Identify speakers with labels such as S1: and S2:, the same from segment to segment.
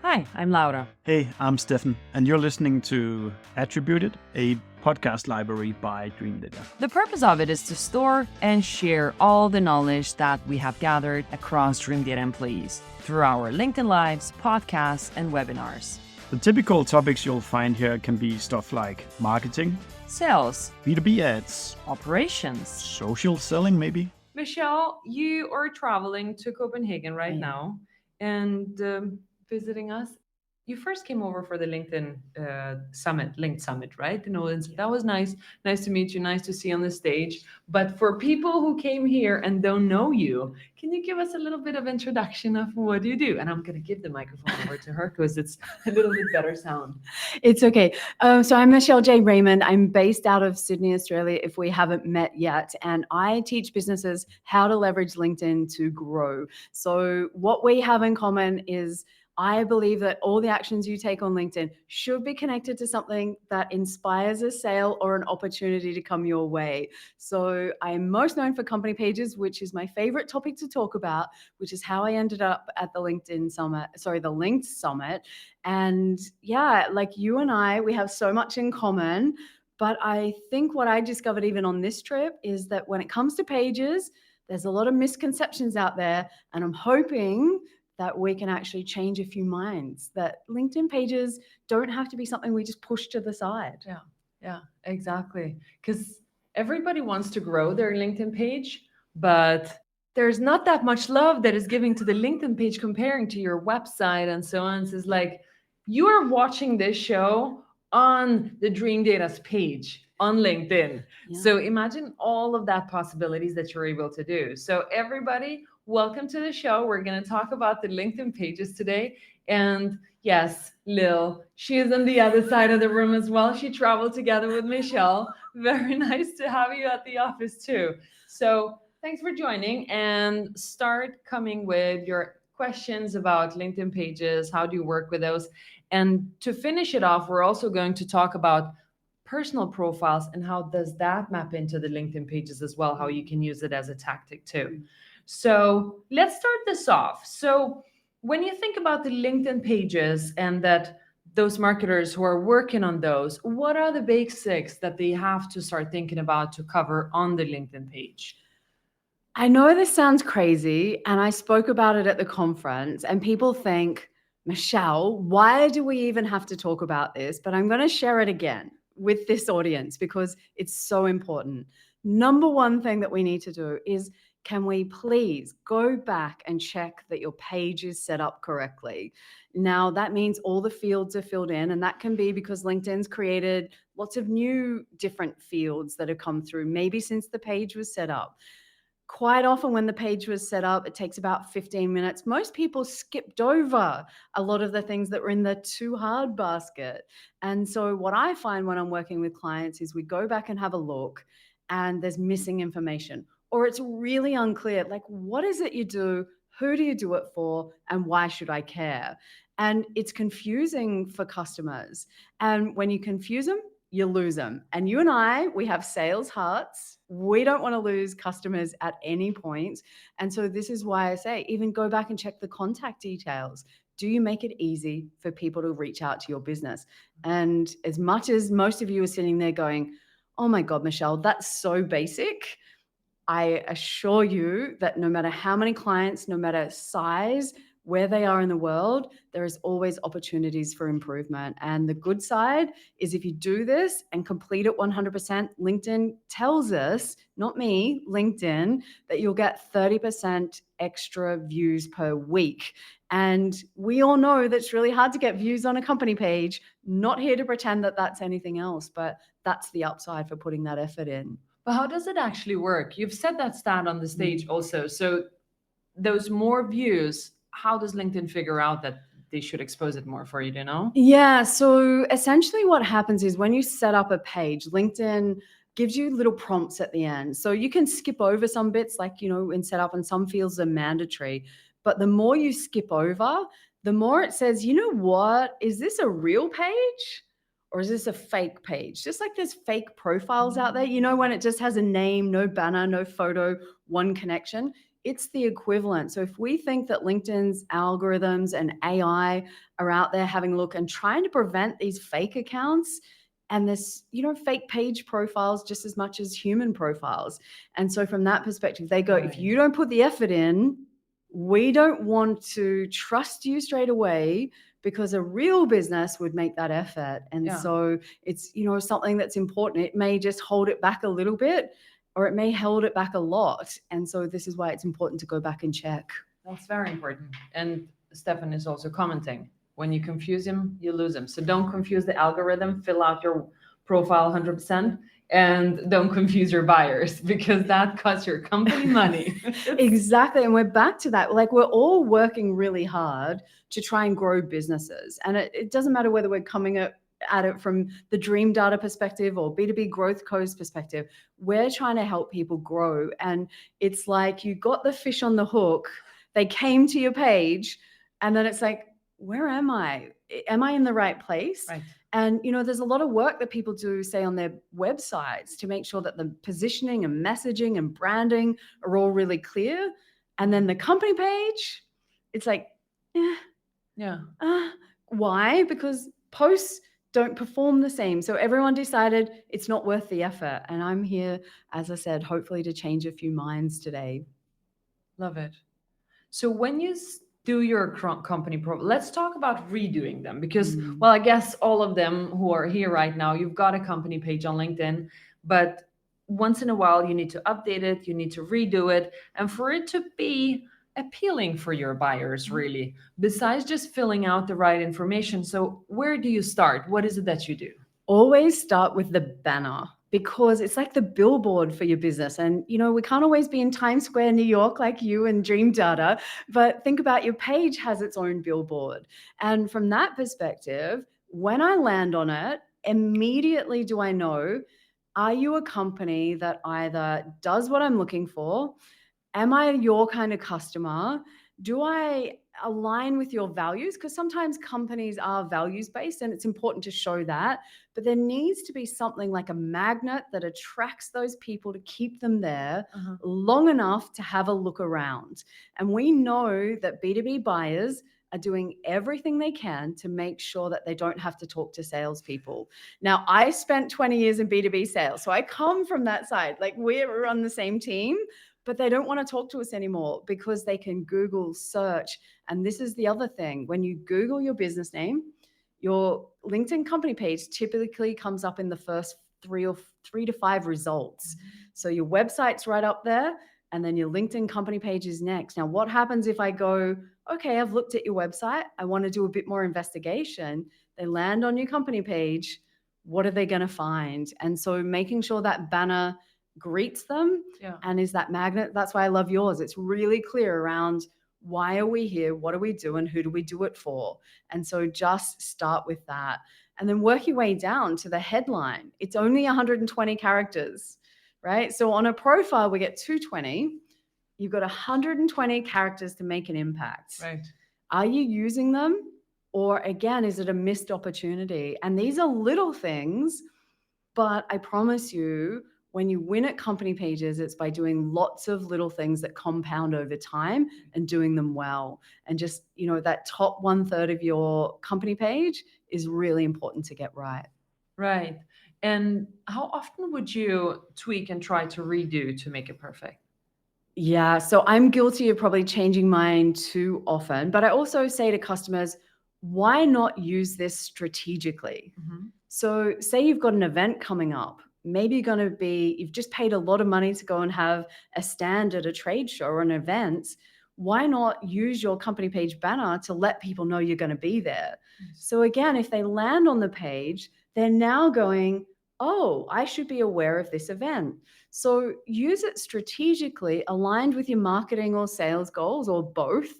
S1: Hi, I'm Laura.
S2: Hey, I'm Stefan, and you're listening to Attributed, a podcast library by Dreamdata.
S1: The purpose of it is to store and share all the knowledge that we have gathered across Dreamdata employees through our LinkedIn Lives, podcasts, and webinars.
S2: The typical topics you'll find here can be stuff like marketing,
S1: Sales,
S2: B2B ads,
S1: operations.
S2: social selling maybe.
S3: Michelle, you are traveling to Copenhagen right now and visiting us. You first came over for the LinkedIn Linked Summit, right? That was nice. Nice to meet you. Nice to see you on the stage. But for people who came here and don't know you, can you give us a little bit of introduction of what you do? And I'm going to give the microphone over to her because it's a little bit better sound.
S4: It's okay. So I'm Michelle J Raymond. I'm based out of Sydney, Australia, if we haven't met yet. And I teach businesses how to leverage LinkedIn to grow. So what we have in common is I believe that all the actions you take on LinkedIn should be connected to something that inspires a sale or an opportunity to come your way. So I'm most known for company pages, which is my favorite topic to talk about, which is how I ended up at the the Linked Summit. And yeah, like you and I, we have so much in common. But I think what I discovered even on this trip is that when it comes to pages, there's a lot of misconceptions out there. And I'm hoping that we can actually change a few minds, that LinkedIn pages don't have to be something we just push to the side.
S3: Yeah, exactly. Because everybody wants to grow their LinkedIn page, but there's not that much love that is giving to the LinkedIn page comparing to your website and so on. So it's like you are watching this show on the Dreamdata's page on LinkedIn.
S4: Yeah.
S3: So imagine all of that possibilities that you're able to do. So everybody, welcome to the show. We're going to talk about the LinkedIn pages today. And yes, Lil, she is on the other side of the room as well. She traveled together with Michelle. Very nice to have you at the office too. So thanks for joining, and start coming with your questions about LinkedIn pages. How do you work with those? And to finish it off, we're also going to talk about personal profiles and how does that map into the LinkedIn pages as well, how you can use it as a tactic too. So let's start this off. So when you think about the LinkedIn pages and that those marketers who are working on those, what are the basics that they have to start thinking about to cover on the LinkedIn page?
S4: I know this sounds crazy, and I spoke about it at the conference, and people think, Michelle, why do we even have to talk about this? But I'm going to share it again with this audience because it's so important. Number one thing that we need to do is, can we please go back and check that your page is set up correctly? Now, that means all the fields are filled in, and that can be because LinkedIn's created lots of new different fields that have come through, maybe since the page was set up. Quite often when the page was set up, it takes about 15 minutes. Most people skipped over a lot of the things that were in the too hard basket. And so what I find when I'm working with clients is we go back and have a look, and there's missing information, or it's really unclear, like, what is it you do? Who do you do it for? And why should I care? And it's confusing for customers. And when you confuse them, you lose them. And you and I, we have sales hearts. We don't want to lose customers at any point. And so this is why I say, even go back and check the contact details. Do you make it easy for people to reach out to your business? And as much as most of you are sitting there going, oh my God, Michelle, that's so basic, I assure you that no matter how many clients, no matter size, where they are in the world, there is always opportunities for improvement. And the good side is if you do this and complete it 100%, LinkedIn tells us, not me, LinkedIn, that you'll get 30% extra views per week. And we all know that's really hard to get views on a company page. Not here to pretend that that's anything else, but that's the upside for putting that effort in.
S3: But how does it actually work? You've said that stat on the stage also. So those more views, how does LinkedIn figure out that they should expose it more for you, do you know?
S4: Yeah, so essentially what happens is when you set up a page, LinkedIn gives you little prompts at the end. So you can skip over some bits, like, in setup, and some fields are mandatory. But the more you skip over, the more it says, you know what, is this a real page? Or is this a fake page? Just like there's fake profiles out there, when it just has a name, no banner, no photo, one connection. it's the equivalent. So if we think that LinkedIn's algorithms and AI are out there having a look and trying to prevent these fake accounts and this, fake page profiles just as much as human profiles. And so from that perspective, they go, if you don't put the effort in, we don't want to trust you straight away, because a real business would make that effort. And so it's, something that's important. It may just hold it back a little bit, or it may hold it back a lot. And so this is why it's important to go back and check.
S3: That's very important. And Stefan is also commenting, when you confuse him, you lose him. So don't confuse the algorithm, fill out your profile 100%. And don't confuse your buyers, because that costs your company money.
S4: Exactly. And we're back to that. Like, we're all working really hard to try and grow businesses. And it doesn't matter whether we're coming at it from the Dreamdata perspective or B2B Growth Co's perspective. We're trying to help people grow. And it's like, you got the fish on the hook. They came to your page, and then it's like, where am I? Am I in the right place?
S3: Right.
S4: And, there's a lot of work that people do, say, on their websites to make sure that the positioning and messaging and branding are all really clear. And then the company page, it's like, why? Because posts don't perform the same. So everyone decided it's not worth the effort. And I'm here, as I said, hopefully to change a few minds today.
S3: Love it. So when you do your company let's talk about redoing them, because well, I guess all of them who are here right now, you've got a company page on LinkedIn, but once in a while you need to update it, you need to redo it, and for it to be appealing for your buyers, really, besides just filling out the right information. So where do you start? What is it that you do?
S4: Always start with the banner, because it's like the billboard for your business. And, we can't always be in Times Square, New York, like you and Dreamdata, but think about your page has its own billboard. And from that perspective, when I land on it, immediately do I know, are you a company that either does what I'm looking for? Am I your kind of customer? Do I align with your values? Because sometimes companies are values-based, and it's important to show that. But there needs to be something like a magnet that attracts those people to keep them there long enough to have a look around. And we know that B2B buyers are doing everything they can to make sure that they don't have to talk to salespeople. Now, I spent 20 years in B2B sales, so I come from that side. Like, we're on the same team, but they don't want to talk to us anymore because they can Google search. And this is the other thing. When you Google your business name, your LinkedIn company page typically comes up in the first three to five results. So your website's right up there, and then your LinkedIn company page is next. Now, what happens if I go, okay, I've looked at your website, I want to do a bit more investigation. They land on your company page. What are they going to find? And so making sure that banner greets them and is that magnet. That's why I love yours. It's really clear around, why are we here? What do we do? And who do we do it for? And so just start with that, and then work your way down to the headline. It's only 120 characters, right? So on a profile, we get 220. You've got 120 characters to make an impact.
S3: Right.
S4: Are you using them? Or again, is it a missed opportunity? And these are little things, but I promise you, when you win at company pages, it's by doing lots of little things that compound over time and doing them well. And just, that top 1/3 of your company page is really important to get right.
S3: Right. And how often would you tweak and try to redo to make it perfect?
S4: Yeah, so I'm guilty of probably changing mine too often, but I also say to customers, why not use this strategically? So say you've got an event coming up. Maybe you've just paid a lot of money to go and have a stand at a trade show or an event. Why not use your company page banner to let people know you're going to be there? So again, if they land on the page, they're now going, oh, I should be aware of this event. So use it strategically, aligned with your marketing or sales goals, or both,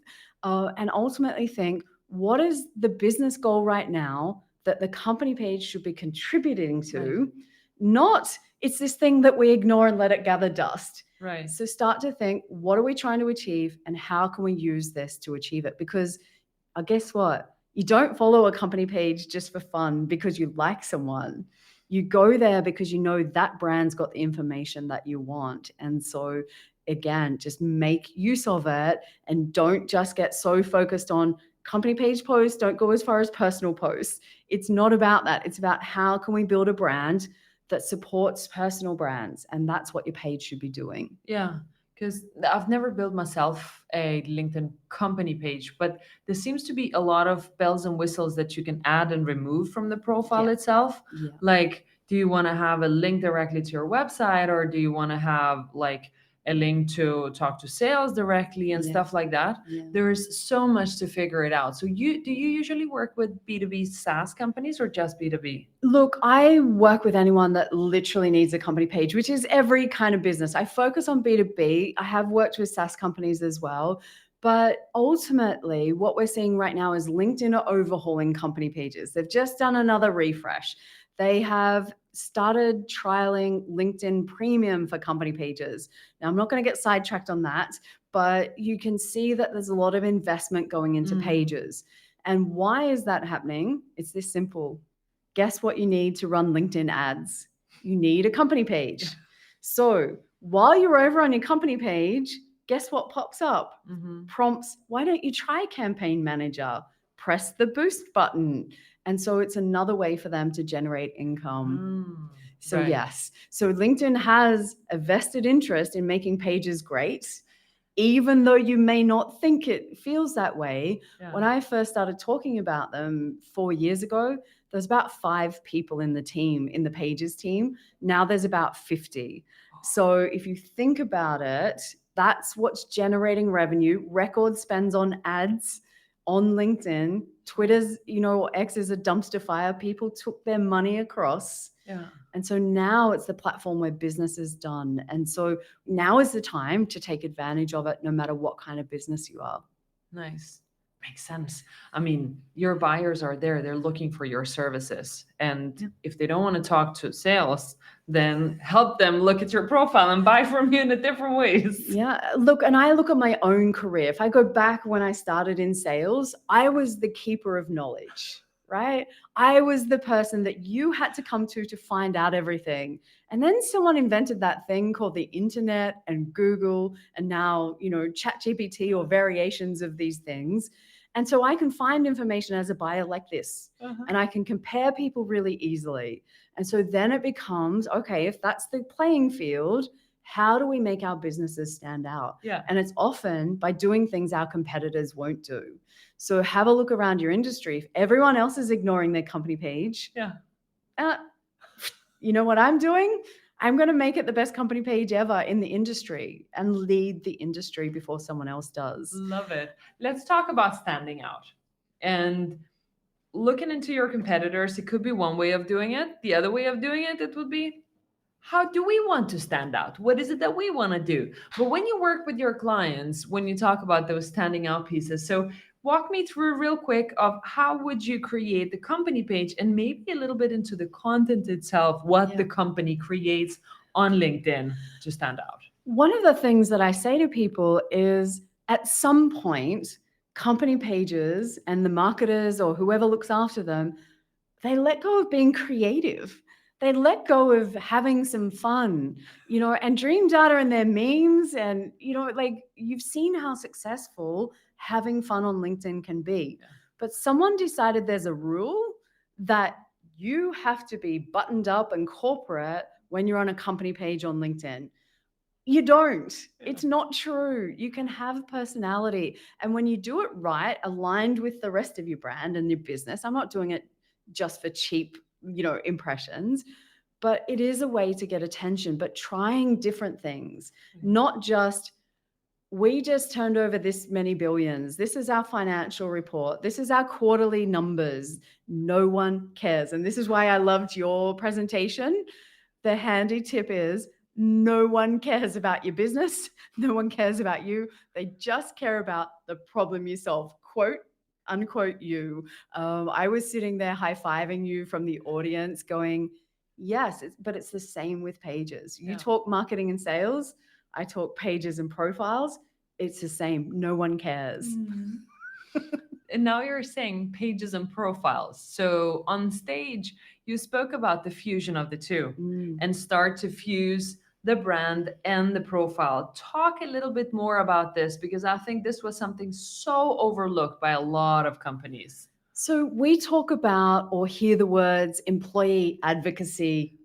S4: and ultimately think, what is the business goal right now that the company page should be contributing to? Not, it's this thing that we ignore and let it gather dust.
S3: Right.
S4: So start to think, what are we trying to achieve, and how can we use this to achieve it? Because guess what? You don't follow a company page just for fun because you like someone. You go there because you know that brand's got the information that you want. And so again, just make use of it and don't just get so focused on company page posts. Don't go as far as personal posts. It's not about that. It's about how can we build a brand that supports personal brands. And that's what your page should be doing.
S3: Yeah, because I've never built myself a LinkedIn company page, but there seems to be a lot of bells and whistles that you can add and remove from the profile itself.
S4: Yeah.
S3: Like, do you want to have a link directly to your website, or do you want to have like a link to talk to sales directly and stuff like that?
S4: Yeah.
S3: There's so much to figure it out. So do you usually work with B2B SaaS companies or just B2B?
S4: Look, I work with anyone that literally needs a company page, which is every kind of business. I focus on B2B. I have worked with SaaS companies as well. But ultimately, what we're seeing right now is LinkedIn are overhauling company pages. They've just done another refresh. They have started trialing LinkedIn Premium for company pages. Now, I'm not going to get sidetracked on that, but you can see that there's a lot of investment going into pages. And why is that happening? It's this simple. Guess what you need to run LinkedIn ads? You need a company page. So while you're over on your company page, guess what pops up? Prompts, why don't you try Campaign Manager? Press the boost button. And so it's another way for them to generate income. So yes, so LinkedIn has a vested interest in making pages great, even though you may not think it feels that way. When I first started talking about them 4 years ago, there's about 5 people in the team, in the pages team. Now there's about 50. So if you think about it, that's what's generating revenue. Record spends on ads on LinkedIn. Twitter's, X is a dumpster fire. People took their money across. And so now it's the platform where business is done. And so now is the time to take advantage of it, no matter what kind of business you are.
S3: Nice. Makes sense. I mean, your buyers are there. They're looking for your services. And if they don't want to talk to sales, then help them look at your profile and buy from you in a different ways.
S4: Yeah. Look, and I look at my own career. If I go back when I started in sales, I was the keeper of knowledge, right? I was the person that you had to come to find out everything. And then someone invented that thing called the internet and Google, and now, ChatGPT or variations of these things. And so I can find information as a buyer like this, and I can compare people really easily. And so then it becomes, okay, if that's the playing field, how do we make our businesses stand out? And it's often by doing things our competitors won't do. So have a look around your industry. If everyone else is ignoring their company page, you know what I'm doing? I'm going to make it the best company page ever in the industry and lead the industry before someone else does.
S3: Love it. Let's talk about standing out. And looking into your competitors, it could be one way of doing it. The other way of doing it, it would be, how do we want to stand out? What is it that we want to do? But when you work with your clients, when you talk about those standing out pieces, so walk me through real quick of how would you create the company page, and maybe a little bit into the content itself, what the company creates on LinkedIn to stand out.
S4: One of the things that I say to people is, at some point, company pages and the marketers or whoever looks after them, they let go of being creative. They let go of having some fun, and Dreamdata and their memes, and, you've seen how successful having fun on LinkedIn can be. But someone decided there's a rule that you have to be buttoned up and corporate when you're on a company page on LinkedIn. You don't. It's not true. You can have personality. And when you do it right, aligned with the rest of your brand and your business, I'm not doing it just for cheap, impressions, but it is a way to get attention, but trying different things, not just, we just turned over this many billions. This is our financial report. This is our quarterly numbers. No one cares. And this is why I loved your presentation. The handy tip is, no one cares about your business. No one cares about you. They just care about the problem you solve. Quote, unquote, you. I was sitting there high-fiving you from the audience going, yes, but it's the same with pages. You talk marketing and sales. I talk pages and profiles. It's the same. No one cares.
S3: And now you're saying pages and profiles. So on stage, you spoke about the fusion of the two and start to fuse the brand, and the profile. Talk a little bit more about this, because I think this was something so overlooked by a lot of companies.
S4: So we talk about or hear the words employee advocacy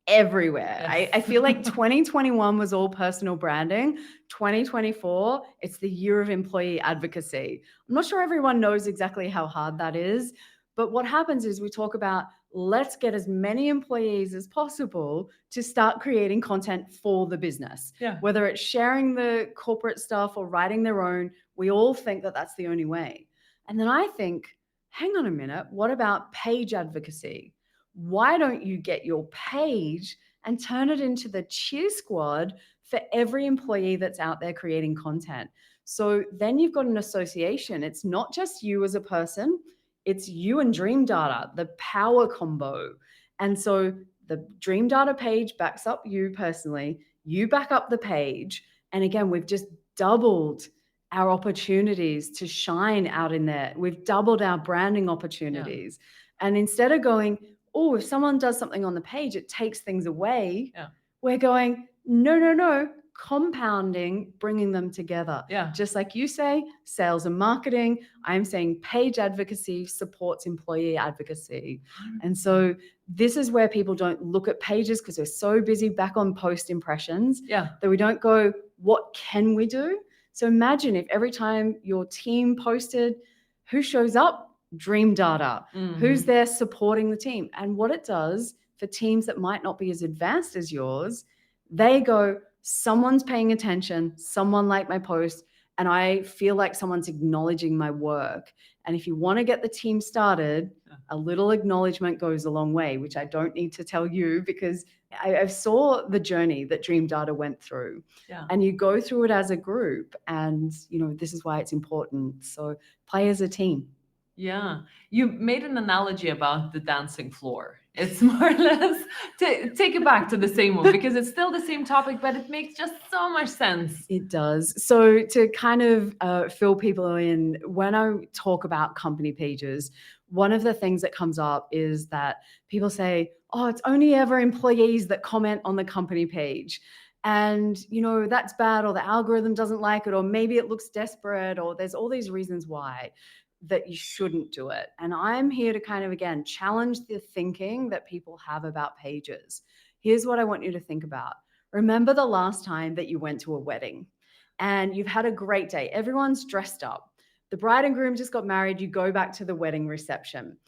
S4: everywhere.
S3: Yes.
S4: I feel like 2021 was all personal branding. 2024, it's the year of employee advocacy. I'm not sure everyone knows exactly how hard that is, but what happens is we talk about let's get as many employees as possible to start creating content for the business.
S3: Yeah.
S4: Whether it's sharing the corporate stuff or writing their own, we all think that that's the only way. And then I think, hang on a minute, what about page advocacy? Why don't you get your page and turn it into the cheer squad for every employee that's out there creating content? So then you've got an association. It's not just you as a person, it's you and Dreamdata, the power combo. And so the Dreamdata page backs up you personally, you back up the page. And again, we've just doubled our opportunities to shine out in there. We've doubled our branding opportunities. Yeah. And instead of going, oh, if someone does something on the page, it takes things away. Yeah. We're going, no, compounding, bringing them together.
S3: Yeah.
S4: Just like you say, sales and marketing, I'm saying page advocacy supports employee advocacy. And so this is where people don't look at pages because they're so busy back on post impressions that we don't go, what can we do? So imagine if every time your team posted, who shows up? Dreamdata. Mm-hmm. Who's there supporting the team? And what it does for teams that might not be as advanced as yours, they go, someone's paying attention, someone liked my post, and I feel like someone's acknowledging my work. And if you want to get the team started, a little acknowledgement goes a long way, which I don't need to tell you because I saw the journey that Dreamdata went through. Yeah. And you go through it as a group, and this is why it's important. So play as a team.
S3: Yeah, you made an analogy about the dancing floor. It's more or less take it back to the same one because it's still the same topic, but it makes just so much sense.
S4: It does. So to kind of fill people in, when I talk about company pages, one of the things that comes up is that people say, oh, it's only ever employees that comment on the company page. And, that's bad, or the algorithm doesn't like it, or maybe it looks desperate, or there's all these reasons why that you shouldn't do it. And I'm here to kind of, again, challenge the thinking that people have about pages. Here's what I want you to think about. Remember the last time that you went to a wedding and you've had a great day. Everyone's dressed up. The bride and groom just got married. You go back to the wedding reception,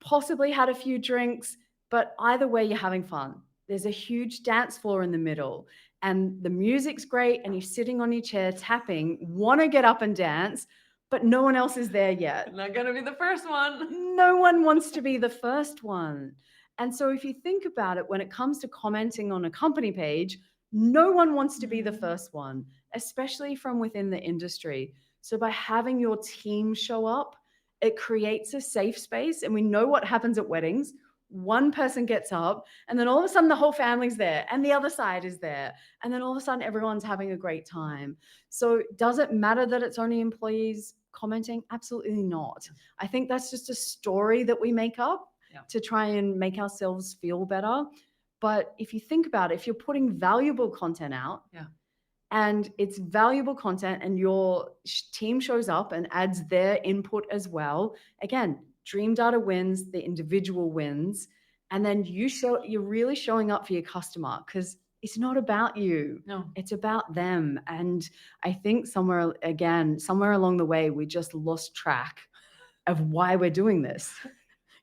S4: possibly had a few drinks, but either way, you're having fun. There's a huge dance floor in the middle and the music's great and you're sitting on your chair tapping, want to get up and dance, but no one else is there yet.
S3: Not going to be the first one.
S4: No one wants to be the first one. And so if you think about it, when it comes to commenting on a company page, no one wants to be the first one, especially from within the industry. So by having your team show up, it creates a safe space. And we know what happens at weddings. One person gets up and then all of a sudden the whole family's there and the other side is there. And then all of a sudden everyone's having a great time. So does it matter that it's only employees commenting? Absolutely not. I think that's just a story that we make up to try and make ourselves feel better. But if you think about it, if you're putting valuable content out and it's valuable content and your team shows up and adds their input as well, again, Dreamdata wins, the individual wins, and then you're really showing up for your customer because it's not about you.
S3: No,
S4: it's about them. And I think somewhere along the way, we just lost track of why we're doing this.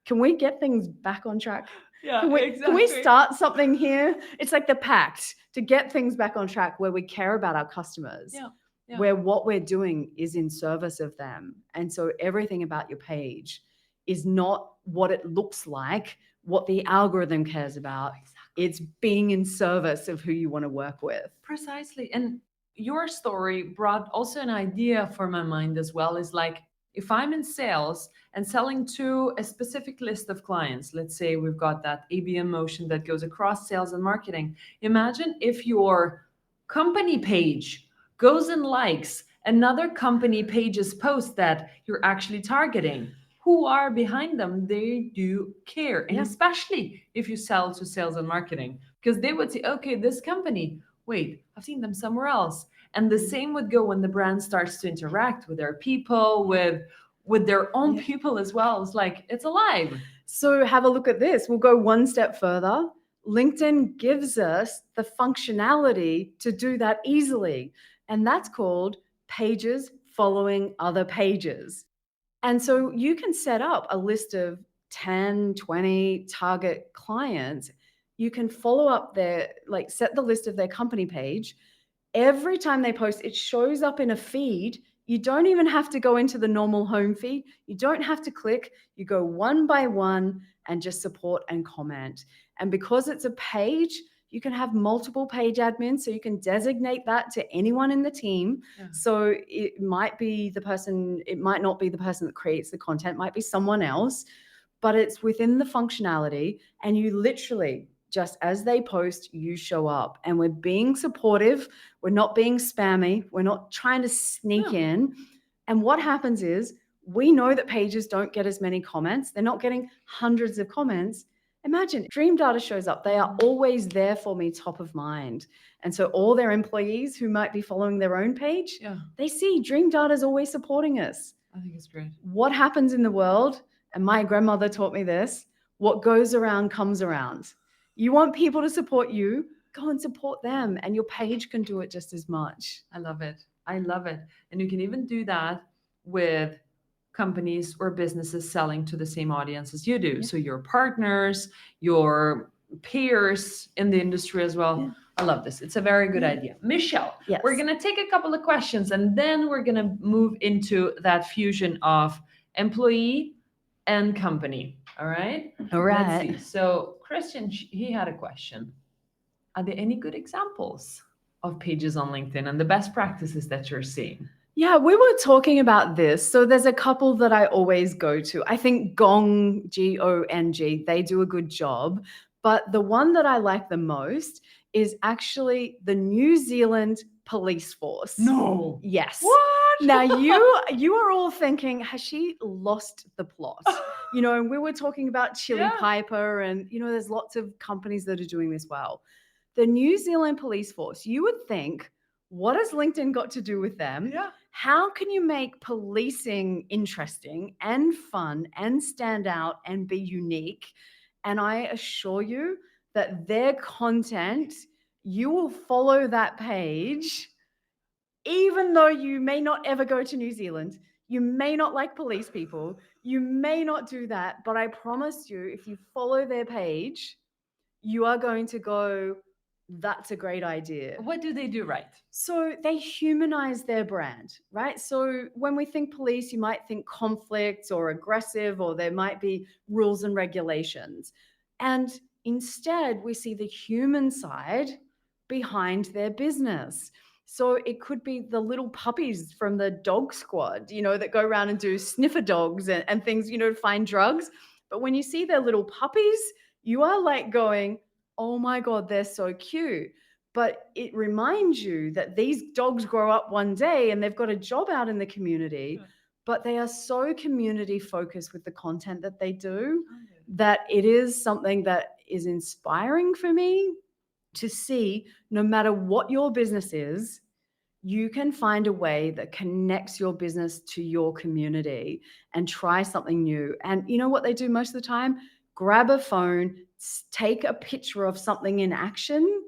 S4: Can we get things back on track?
S3: Yeah,
S4: Can we start something here? It's like the pact to get things back on track where we care about our customers, where what we're doing is in service of them. And so everything about your page is not what it looks like, what the algorithm cares about. It's being in service of who you want to work with.
S3: Precisely. And your story brought also an idea for my mind as well, is like, if I'm in sales and selling to a specific list of clients, let's say we've got that ABM motion that goes across sales and marketing. Imagine if your company page goes and likes another company page's post that you're actually targeting. Who are behind them? They do care. And especially if you sell to sales and marketing, because they would say, okay, this company, wait, I've seen them somewhere else. And the same would go when the brand starts to interact with their people, with their own people as well. It's like, it's alive.
S4: So have a look at this. We'll go one step further. LinkedIn gives us the functionality to do that easily. And that's called pages following other pages. And so you can set up a list of 10, 20 target clients. You can follow up set the list of their company page. Every time they post, it shows up in a feed. You don't even have to go into the normal home feed. You don't have to click. You go one by one and just support and comment. And because it's a page, you can have multiple page admins. So you can designate that to anyone in the team. Yeah. So it might be the person, it might not be the person that creates the content, it might be someone else, but it's within the functionality. And you literally, just as they post, you show up. And we're being supportive. We're not being spammy. We're not trying to sneak in. And what happens is we know that pages don't get as many comments. They're not getting hundreds of comments. Imagine Dreamdata shows up. They are always there for me, top of mind. And so all their employees who might be following their own page, they see Dreamdata is always supporting us.
S3: I think it's great.
S4: What happens in the world, and my grandmother taught me this, what goes around comes around. You want people to support you, go and support them, and your page can do it just as much.
S3: I love it. I love it. And you can even do that with companies or businesses selling to the same audience as you do. Yeah. So your partners, your peers in the industry as well. Yeah. I love this. It's a very good idea. Michelle, we're going to take a couple of questions and then we're going to move into that fusion of employee and company. All right?
S4: All right.
S3: Let's see. So Christian, he had a question. Are there any good examples of pages on LinkedIn and the best practices that you're seeing?
S4: Yeah, we were talking about this. So there's a couple that I always go to. I think Gong, G-O-N-G, they do a good job. But the one that I like the most is actually the New Zealand police force.
S3: No.
S4: Yes.
S3: What?
S4: Now you are all thinking, has she lost the plot? You know, and we were talking about Chili Piper and, you know, there's lots of companies that are doing this well. The New Zealand police force, you would think, what has LinkedIn got to do with them?
S3: Yeah.
S4: How can you make policing interesting and fun and stand out and be unique? And I assure you that their content, you will follow that page, even though you may not ever go to New Zealand, you may not like police people, you may not do that, but I promise you, if you follow their page, you are going to go, that's a great idea.
S3: What do they do right?
S4: So they humanize their brand, right? So when we think police, you might think conflict or aggressive, or there might be rules and regulations. And instead, we see the human side behind their business. So it could be the little puppies from the dog squad, you know, that go around and do sniffer dogs and things, you know, to find drugs. But when you see their little puppies, you are like going, oh my God, they're so cute. But it reminds you that these dogs grow up one day and they've got a job out in the community, but they are so community focused with the content that they do that it is something that is inspiring for me to see. No matter what your business is, you can find a way that connects your business to your community and try something new. And you know what they do most of the time? Grab a phone, take a picture of something in action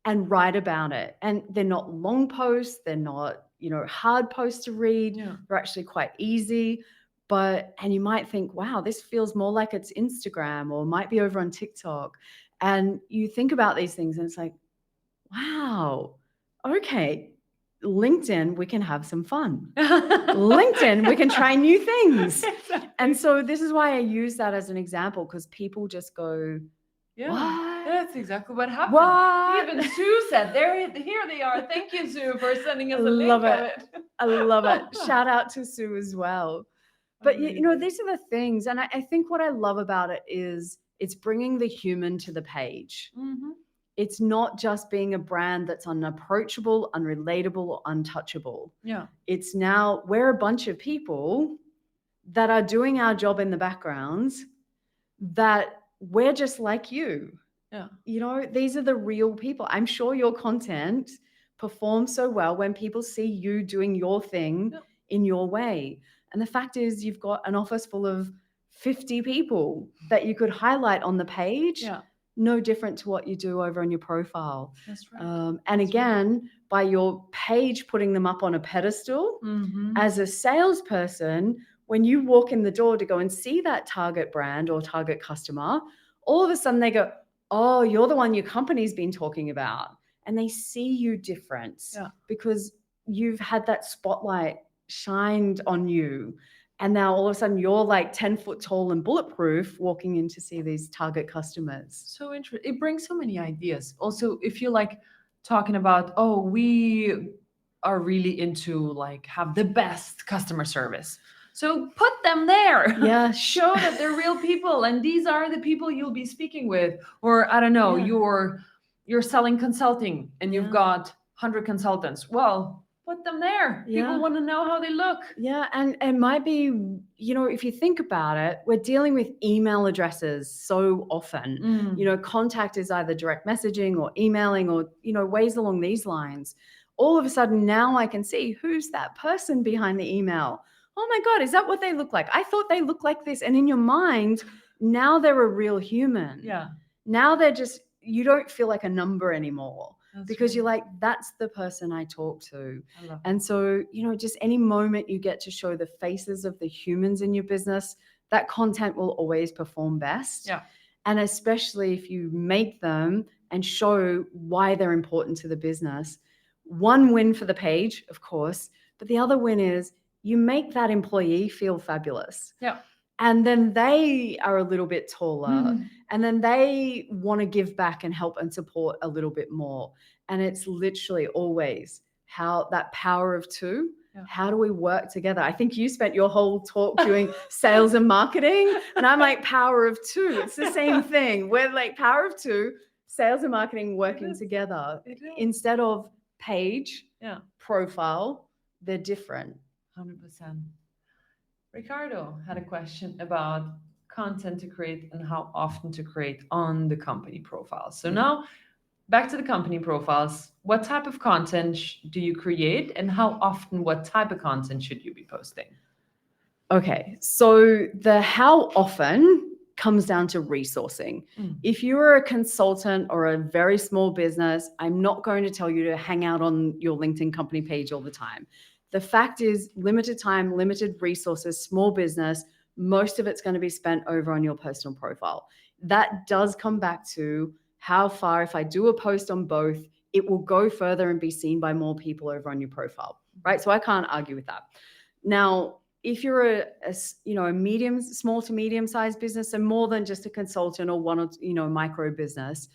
S4: and write about it. And they're not long posts. They're not, you know, hard posts to read.
S3: Yeah.
S4: They're actually quite easy. And you might think, wow, this feels more like it's Instagram or might be over on TikTok. And you think about these things and it's like, wow, okay, LinkedIn, we can have some fun. LinkedIn, we can try new things.
S3: Exactly.
S4: And so this is why I use that as an example, because people just go,
S3: yeah,
S4: what?
S3: That's exactly what happened.
S4: What?
S3: Even Sue said, here they are. Thank you, Sue, for sending us a link of it.
S4: I love it. Shout out to Sue as well. But, you know, these are the things. And I think what I love about it is it's bringing the human to the page.
S3: Mm-hmm.
S4: It's not just being a brand that's unapproachable, unrelatable, or untouchable.
S3: Yeah.
S4: It's now we're a bunch of people that are doing our job in the background, that we're just like you.
S3: Yeah.
S4: You know, these are the real people. I'm sure your content performs so well when people see you doing your thing
S3: Yeah.
S4: in your way. And the fact is, you've got an office full of 50 people that you could highlight on the page.
S3: Yeah.
S4: No different to what you do over on your profile.
S3: That's right.
S4: And
S3: That's
S4: again, by your page putting them up on a pedestal, as a salesperson, when you walk in the door to go and see that target brand or target customer, all of a sudden they go, oh, you're the one your company's been talking about. And they see you different because you've had that spotlight shined on you. And now all of a sudden you're like 10 foot tall and bulletproof walking in to see these target customers.
S3: So interesting. It brings so many ideas. Also, if you're like talking about, oh, we are really into like have the best customer service. So put them there.
S4: Yeah.
S3: Show that they're real people and these are the people you'll be speaking with. Or I don't know, you're selling consulting and you've got 100 consultants. Well, put them there. People want to know how they look.
S4: Yeah. And it might be, you know, if you think about it, we're dealing with email addresses so often. You know, contact is either direct messaging or emailing or, you know, ways along these lines. All of a sudden now I can see who's that person behind the email. Oh my God, is that what they look like? I thought they looked like this. And in your mind, now they're a real human.
S3: Yeah.
S4: Now they're just, you don't feel like a number anymore.
S3: That's
S4: because
S3: right.
S4: you're like, that's the person I talk to.
S3: I love
S4: And so, you know, just any moment you get to show the faces of the humans in your business, that content will always perform best.
S3: Yeah.
S4: And especially if you make them and show why they're important to the business. One win for the page, of course, but the other win is you make that employee feel fabulous.
S3: Yeah.
S4: And then they are a little bit taller and then they want to give back and help and support a little bit more. And it's literally always how that power of two, how do we work together? I think you spent your whole talk doing sales and marketing and I'm like power of two. It's the same thing. We're like power of two, sales and marketing working together instead of page, profile, they're different.
S3: 100%. Ricardo had a question about content to create and how often to create on the company profiles. So now back to the company profiles. What type of content do you create and how often, what type of content should you be posting?
S4: Okay, so the how often comes down to resourcing. If you're a consultant or a very small business, I'm not going to tell you to hang out on your LinkedIn company page all the time. The fact is limited time, limited resources, small business, most of it's going to be spent over on your personal profile. That does come back to how far, if I do a post on both, it will go further and be seen by more people over on your profile, right? So I can't argue with that. Now, if you're a medium, small to medium sized business and more than just a consultant or one or, micro business,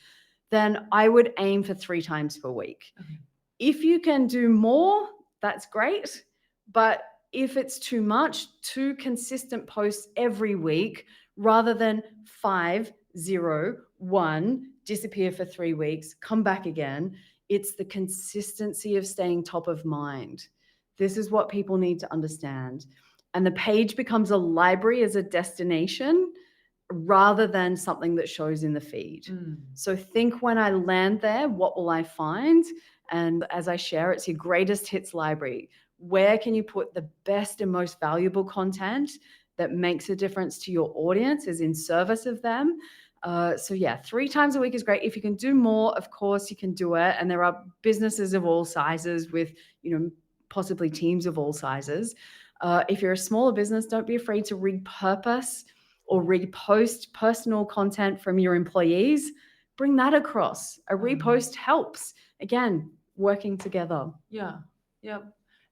S4: then I would aim for 3 times per week.
S3: Okay.
S4: If you can do more, that's great. But if it's too much, 2 consistent posts every week rather than 5, 0, 1, disappear for 3 weeks, come back again. It's the consistency of staying top of mind. This is what people need to understand. And the page becomes a library as a destination rather than something that shows in the feed. So think when I land there, what will I find? And as I share, it's your greatest hits library. Where can you put the best and most valuable content that makes a difference to your audience, is in service of them? 3 times a week is great. If you can do more, of course you can do it. And there are businesses of all sizes with, possibly teams of all sizes. If you're a smaller business, don't be afraid to repurpose or repost personal content from your employees. Bring that across. A repost helps. Again, working together.
S3: Yeah. Yep.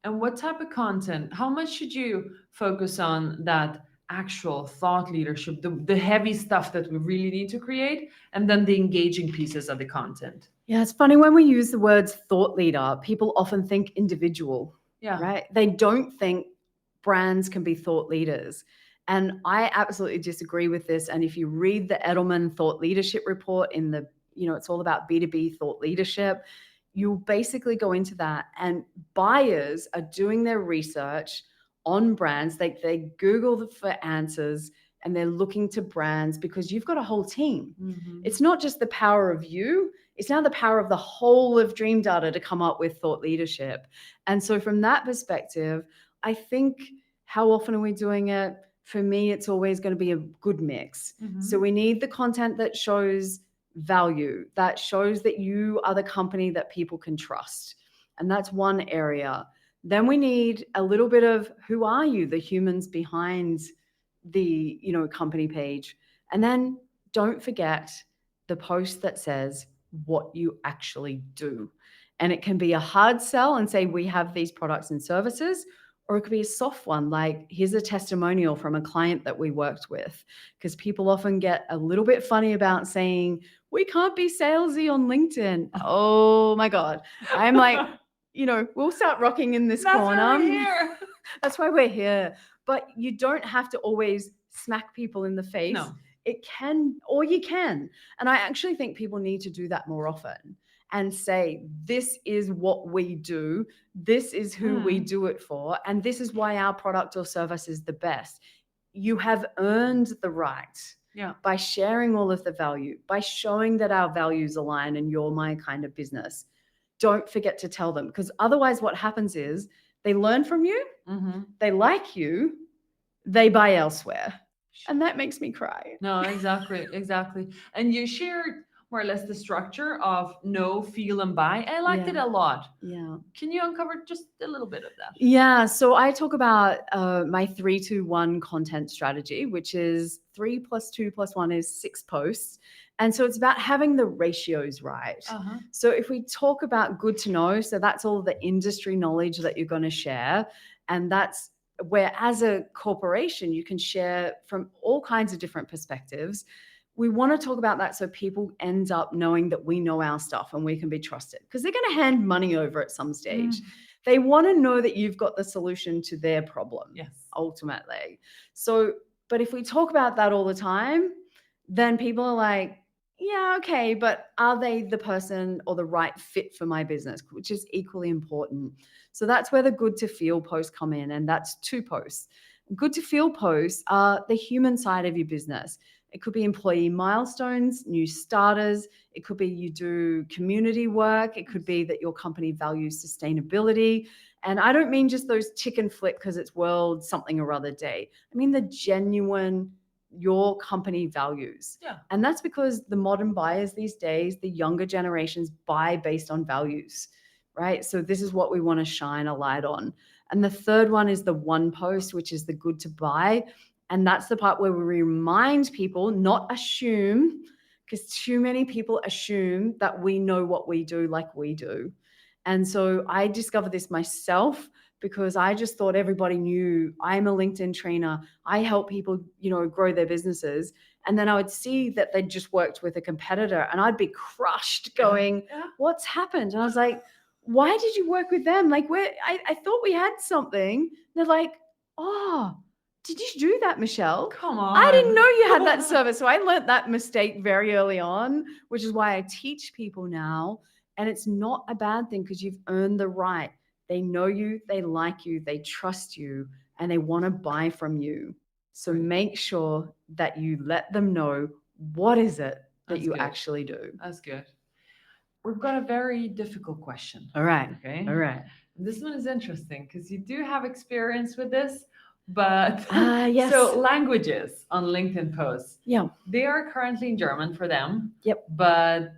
S3: And what type of content? How much should you focus on that actual thought leadership, the heavy stuff that we really need to create, and then the engaging pieces of the content?
S4: Yeah, it's funny when we use the words thought leader, people often think individual, right? They don't think brands can be thought leaders. And I absolutely disagree with this. And if you read the Edelman Thought Leadership Report in the, it's all about B2B thought leadership, you'll basically go into that. And buyers are doing their research on brands. They Google for answers and they're looking to brands because you've got a whole team.
S3: Mm-hmm.
S4: It's not just the power of you, it's now the power of the whole of Dreamdata to come up with thought leadership. And so from that perspective, I think, how often are we doing it? For me, it's always going to be a good mix.
S3: Mm-hmm.
S4: So we need the content that shows value, that shows that you are the company that people can trust. And that's one area. Then we need a little bit of who are you, the humans behind the, company page. And then don't forget the post that says what you actually do. And it can be a hard sell and say, we have these products and services, or it could be a soft one, like here's a testimonial from a client that we worked with, because people often get a little bit funny about saying, we can't be salesy on LinkedIn. Oh my God. I'm like, we'll start rocking in this corner.
S3: Why we're here.
S4: That's why we're here. But you don't have to always smack people in the face.
S3: No.
S4: It can, or you can. And I actually think people need to do that more often and say, this is what we do. This is who we do it for. And this is why our product or service is the best. You have earned the right by sharing all of the value, by showing that our values align and you're my kind of business. Don't forget to tell them, because otherwise what happens is they learn from you, they like you, they buy elsewhere. And that makes me cry.
S3: No, exactly. And you shared more or less the structure of know, feel, and buy. I liked it a lot.
S4: Yeah.
S3: Can you uncover just a little bit of that?
S4: Yeah. So I talk about my 3-2-1 content strategy, which is 3 + 2 + 1 is 6 posts. And so it's about having the ratios right. So if we talk about good to know, so that's all the industry knowledge that you're going to share. And that's where, as a corporation, you can share from all kinds of different perspectives. We want to talk about that so people end up knowing that we know our stuff and we can be trusted, because they're going to hand money over at some stage. They want to know that you've got the solution to their problem, ultimately. So, but if we talk about that all the time, then people are like, yeah, okay, but are they the person or the right fit for my business, which is equally important. So that's where the good to feel posts come in, and that's 2 posts. Good to feel posts are the human side of your business. It could be employee milestones, new starters. It could be you do community work. It could be that your company values sustainability. And I don't mean just those tick and flick because it's World Something or Other Day. I mean the genuine, your company values. And that's because the modern buyers these days, the younger generations, buy based on values, right? So this is what we want to shine a light on. And the third one is the 1 post, which is the good to buy. And that's the part where we remind people, not assume, because too many people assume that we know what we do like we do. And so I discovered this myself because I just thought everybody knew I'm a LinkedIn trainer. I help people, grow their businesses. And then I would see that they just worked with a competitor and I'd be crushed going, what's happened? And I was like, why did you work with them? Like, I thought we had something. They're like, oh, did you do that, Michelle?
S3: Come on.
S4: I didn't know you had that service. So I learned that mistake very early on, which is why I teach people now. And it's not a bad thing because you've earned the right. They know you, they like you, they trust you, and they want to buy from you. So make sure that you let them know what is it that you actually do.
S3: That's good. We've got a very difficult question.
S4: All right.
S3: Okay.
S4: All right.
S3: This one is interesting because you do have experience with this, but
S4: yes.
S3: So languages on LinkedIn posts.
S4: Yeah.
S3: They are currently in German for them.
S4: Yep.
S3: But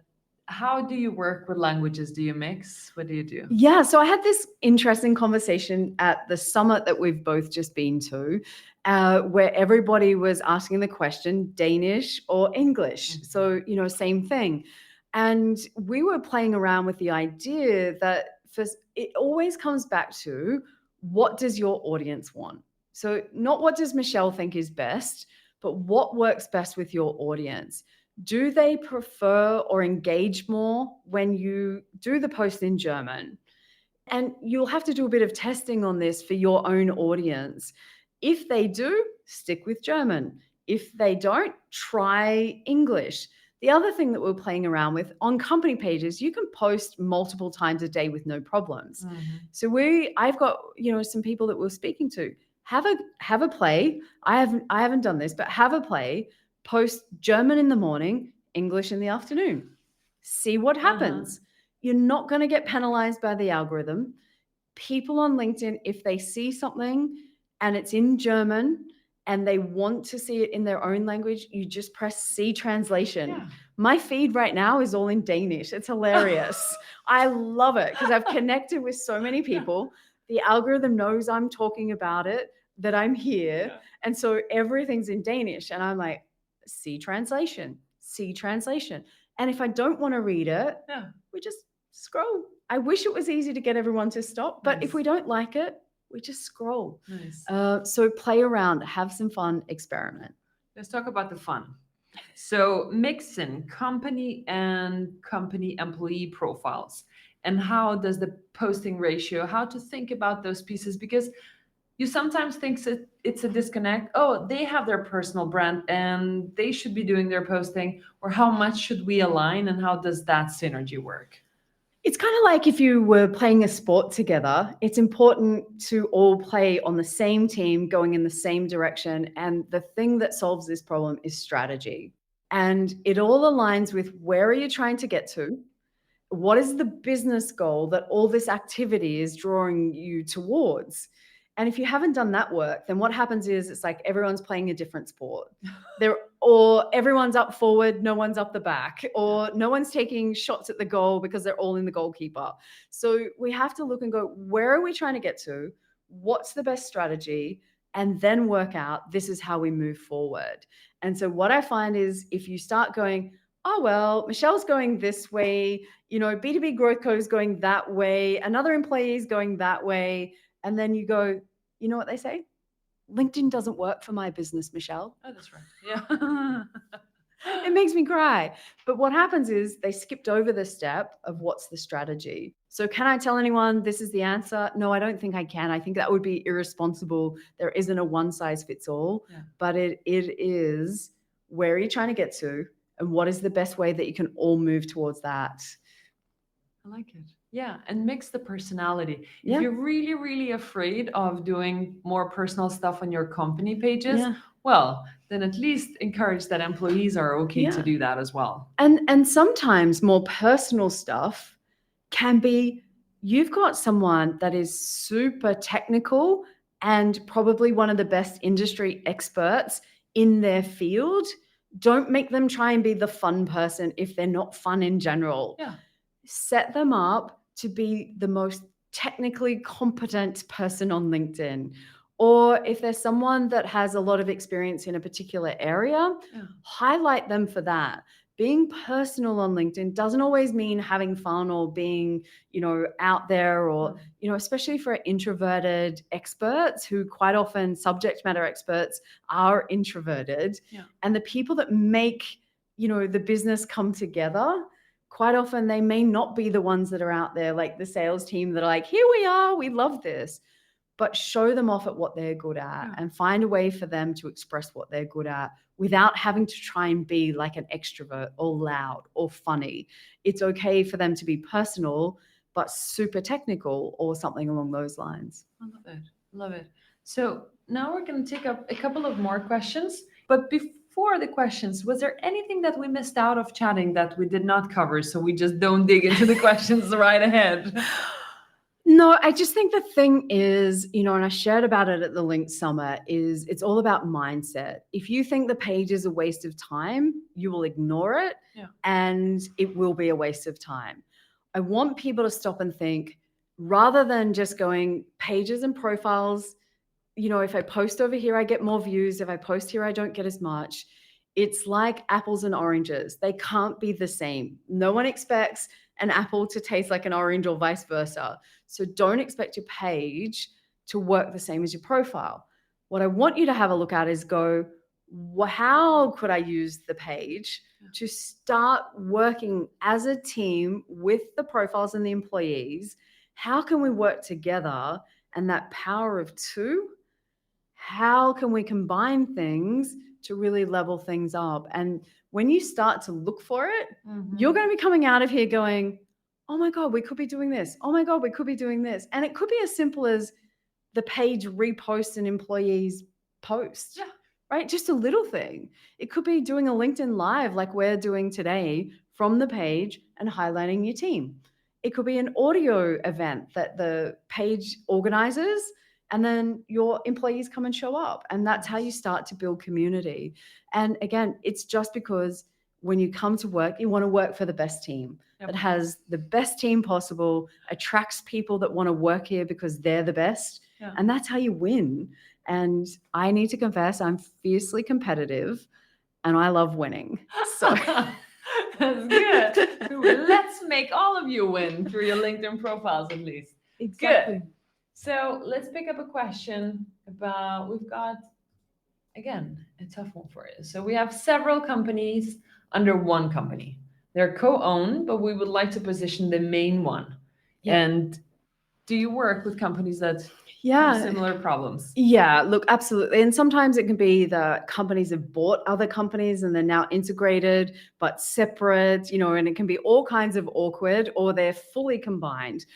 S3: how do you work with languages? Do you mix? What do you do?
S4: Yeah. So I had this interesting conversation at the summit that we've both just been to, where everybody was asking the question, Danish or English? So, same thing. And we were playing around with the idea that first, it always comes back to what does your audience want? So not what does Michelle think is best, but what works best with your audience? Do they prefer or engage more when you do the post in German? And you'll have to do a bit of testing on this for your own audience. If they do, stick with German. If they don't, try English. The other thing that we're playing around with on company pages, you can post multiple times a day with no problems. So I've got, some people that we're speaking to. have a play. I haven't done this, but have a play, post German in the morning, English in the afternoon. See what happens. You're not going to get penalized by the algorithm. People on LinkedIn, if they see something and it's in German and they want to see it in their own language, you just press C translation.
S3: Yeah.
S4: My feed right now is all in Danish. It's hilarious. I love it because I've connected with so many people. The algorithm knows I'm talking about it, that I'm here.
S3: Yeah.
S4: And so everything's in Danish. And I'm like, C translation, C translation. And if I don't want to read it, we just scroll. I wish it was easy to get everyone to stop, but if we don't like it, we just scroll.
S3: Nice.
S4: So play around, have some fun, experiment.
S3: Let's talk about the fun. So mixing company and company employee profiles, and how does the posting ratio, how to think about those pieces, because you sometimes think it's a disconnect. Oh, they have their personal brand and they should be doing their posting, or how much should we align and how does that synergy work?
S4: It's kind of like if you were playing a sport together, it's important to all play on the same team, going in the same direction. And the thing that solves this problem is strategy. And it all aligns with where are you trying to get to? What is the business goal that all this activity is drawing you towards? And if you haven't done that work, then what happens is it's like everyone's playing a different sport. Or everyone's up forward, no one's up the back, or no one's taking shots at the goal because they're all in the goalkeeper. So we have to look and go, where are we trying to get to? What's the best strategy? And then work out, this is how we move forward. And so what I find is if you start going, oh, well, Michelle's going this way, B2B Growth Co is going that way, another employee is going that way. And then you go, you know what they say? LinkedIn doesn't work for my business, Michelle.
S3: Oh, that's right. Yeah.
S4: It makes me cry. But what happens is they skipped over the step of what's the strategy. So can I tell anyone this is the answer? No, I don't think I can. I think that would be irresponsible. There isn't a one size fits all, but it is where are you trying to get to and what is the best way that you can all move towards that?
S3: I like it. Yeah, and mix the personality. If you're really, really afraid of doing more personal stuff on your company pages, well, then at least encourage that employees are okay to do that as well.
S4: And sometimes more personal stuff can be, you've got someone that is super technical and probably one of the best industry experts in their field. Don't make them try and be the fun person if they're not fun in general.
S3: Yeah.
S4: Set them up to be the most technically competent person on LinkedIn. Or if there's someone that has a lot of experience in a particular area, highlight them for that. Being personal on LinkedIn doesn't always mean having fun or being, out there or, especially for introverted experts who quite often subject matter experts are introverted. And the people that make, the business come together, quite often they may not be the ones that are out there, like the sales team that are like, here we are, we love this. But show them off at what they're good at and find a way for them to express what they're good at without having to try and be like an extrovert or loud or funny. It's okay for them to be personal, but super technical or something along those lines.
S3: I love it. Love it. So now we're going to take up a couple of more questions. But before the questions, was there anything that we missed out of chatting that we did not cover? So we just don't dig into the questions right ahead.
S4: No, I just think the thing is, and I shared about it at the Link Summit, is it's all about mindset. If you think the page is a waste of time, you will ignore it and it will be a waste of time. I want people to stop and think, rather than just going pages and profiles, if I post over here, I get more views. If I post here, I don't get as much. It's like apples and oranges. They can't be the same. No one expects an apple to taste like an orange or vice versa. So don't expect your page to work the same as your profile. What I want you to have a look at is go, how could I use the page to start working as a team with the profiles and the employees? How can we work together? And that power of two, how can we combine things to really level things up? And when you start to look for it, you're going to be coming out of here going, oh my God, we could be doing this. Oh my God, we could be doing this. And it could be as simple as the page reposts an employee's post.
S3: Yeah.
S4: Right? Just a little thing. It could be doing a LinkedIn Live like we're doing today from the page and highlighting your team. It could be an audio event that the page organizes, and then your employees come and show up. And that's how you start to build community. And again, it's just because when you come to work, you want to work for the best team that has the best team possible, attracts people that want to work here because they're the best.
S3: Yeah.
S4: And that's how you win. And I need to confess, I'm fiercely competitive and I love winning. So
S3: that's good. Let's make all of you win through your LinkedIn profiles at least.
S4: exactly.
S3: Good. So let's pick up a question about, we've got, again, a tough one for you. So we have several companies under one company. They're co-owned, but we would like to position the main one.
S4: Yeah.
S3: And do you work with companies that have similar problems?
S4: Yeah, look, absolutely. And sometimes it can be that companies have bought other companies and they're now integrated but separate, and it can be all kinds of awkward, or they're fully combined.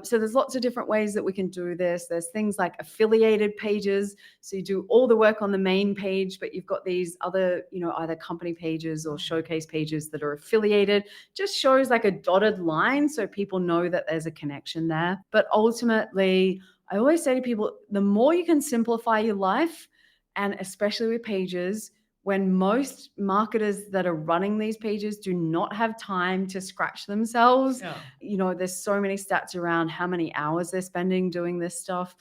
S4: So there's lots of different ways that we can do this. There's things like affiliated pages. So you do all the work on the main page, but you've got these other, either company pages or showcase pages that are affiliated. Just shows like a dotted line so people know that there's a connection there. But ultimately, I always say to people, the more you can simplify your life, and especially with pages, when most marketers that are running these pages do not have time to scratch themselves, there's so many stats around how many hours they're spending doing this stuff.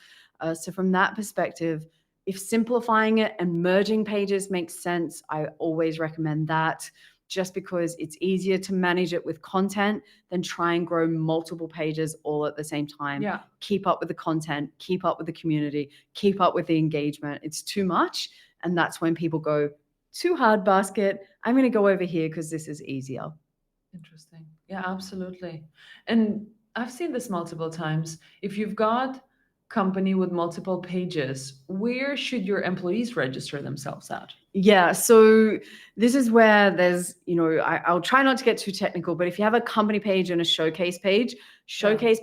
S4: So from that perspective, if simplifying it and merging pages makes sense, I always recommend that. Just because it's easier to manage it with content than try and grow multiple pages all at the same time.
S3: Yeah.
S4: Keep up with the content, keep up with the community, keep up with the engagement. It's too much. And that's when people go, too hard basket. I'm going to go over here because this is easier.
S3: Interesting. Yeah, absolutely. And I've seen this multiple times. If you've got company with multiple pages, where should your employees register themselves at?
S4: Yeah, so this is where there's, I'll try not to get too technical, but if you have a company page and a showcase page,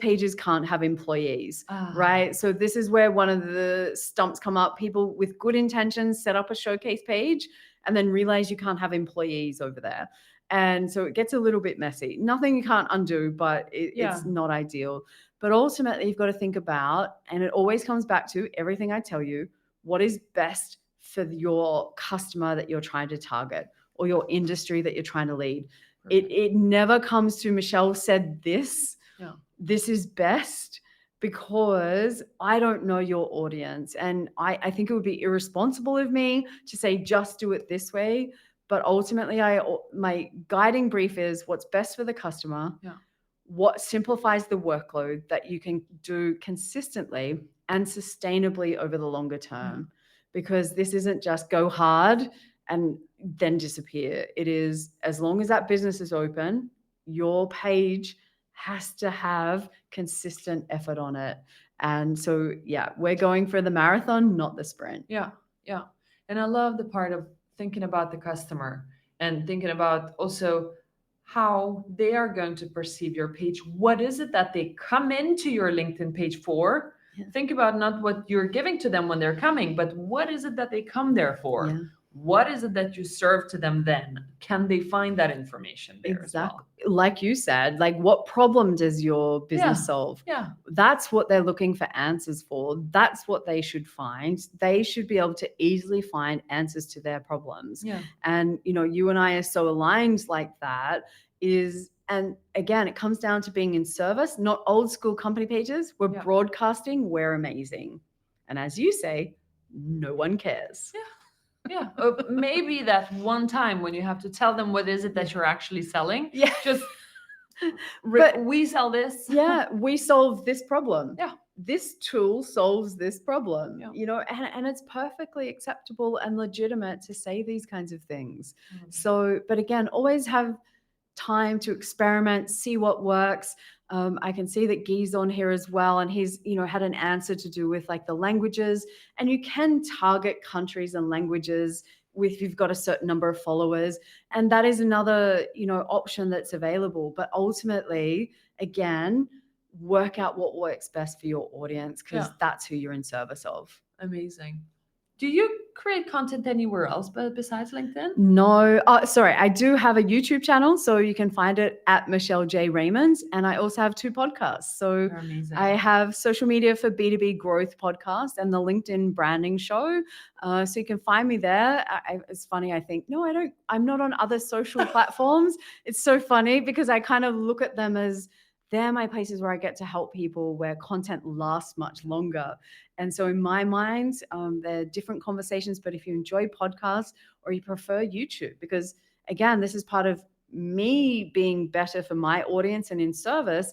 S4: pages can't have employees, right? So this is where one of the stumps come up. People with good intentions set up a showcase page and then realize you can't have employees over there. And so it gets a little bit messy. Nothing you can't undo, but it's not ideal. But ultimately, you've got to think about, and it always comes back to everything I tell you, what is best for your customer that you're trying to target or your industry that you're trying to lead. It never comes to Michelle said this.
S3: Yeah.
S4: This is best, because I don't know your audience. And I think it would be irresponsible of me to say, just do it this way. But ultimately, my guiding brief is what's best for the customer.
S3: Yeah.
S4: What simplifies the workload that you can do consistently and sustainably over the longer term. Yeah. Because this isn't just go hard and then disappear. It is, as long as that business is open, your page has to have consistent effort on it. And so, we're going for the marathon, not the sprint.
S3: Yeah. And I love the part of thinking about the customer and thinking about also how they are going to perceive your page. What is it that they come into your LinkedIn page for? Yeah. Think about not what you're giving to them when they're coming, but what is it that they come there for? Yeah. What is it that you serve to them then? Can they find that information there as well?
S4: Like you said, like what problem does your business solve?
S3: Yeah.
S4: That's what they're looking for answers for. That's what they should find. They should be able to easily find answers to their problems.
S3: Yeah.
S4: And, you and I are so aligned like that and again, it comes down to being in service, not old school company pages. We're broadcasting, we're amazing. And as you say, no one cares.
S3: Yeah. Maybe that one time when you have to tell them what is it that you're actually selling.
S4: Yeah.
S3: Just,
S4: but
S3: we sell this.
S4: Yeah. We solve this problem.
S3: Yeah.
S4: This tool solves this problem,
S3: Yeah.
S4: and it's perfectly acceptable and legitimate to say these kinds of things. Mm-hmm. So, but again, always have time to experiment, see what works. I can see that Guy's on here as well, and he's had an answer to do with like the languages, and you can target countries and languages if you've got a certain number of followers, and that is another option that's available. But ultimately, again, work out what works best for your audience, because that's who you're in service of.
S3: Amazing. Do you create content anywhere else but besides LinkedIn?
S4: No. Sorry. I do have a YouTube channel, so you can find it at Michelle J Raymond. And I also have 2 podcasts. So I have Social Media for B2B Growth podcast and the LinkedIn Branding Show. So you can find me there. It's funny. I think, no, I'm not on other social platforms. It's so funny because I kind of look at them as they're my places where I get to help people, where content lasts much longer. And so in my mind, they're different conversations, but if you enjoy podcasts or you prefer YouTube, because again, this is part of me being better for my audience and in service.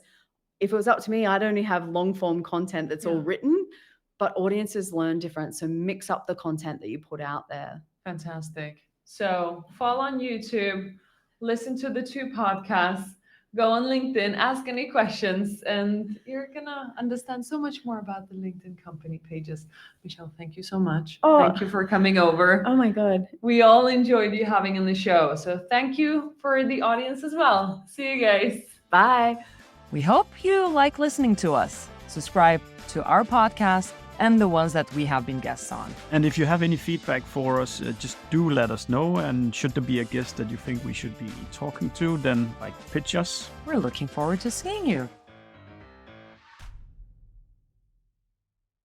S4: If it was up to me, I'd only have long form content that's all written, but audiences learn different. So mix up the content that you put out there.
S3: Fantastic. So follow on YouTube, listen to the 2 podcasts, go on LinkedIn, ask any questions, and you're going to understand so much more about the LinkedIn company pages. Michelle, thank you so much. Thank you for coming over.
S4: Oh my God.
S3: We all enjoyed you having on the show. So thank you for the audience as well. See you guys.
S4: Bye.
S1: We hope you like listening to us. Subscribe to our podcast and the ones that we have been guests on.
S2: And if you have any feedback for us, just do let us know. And should there be a guest that you think we should be talking to, then pitch us.
S1: We're looking forward to seeing you.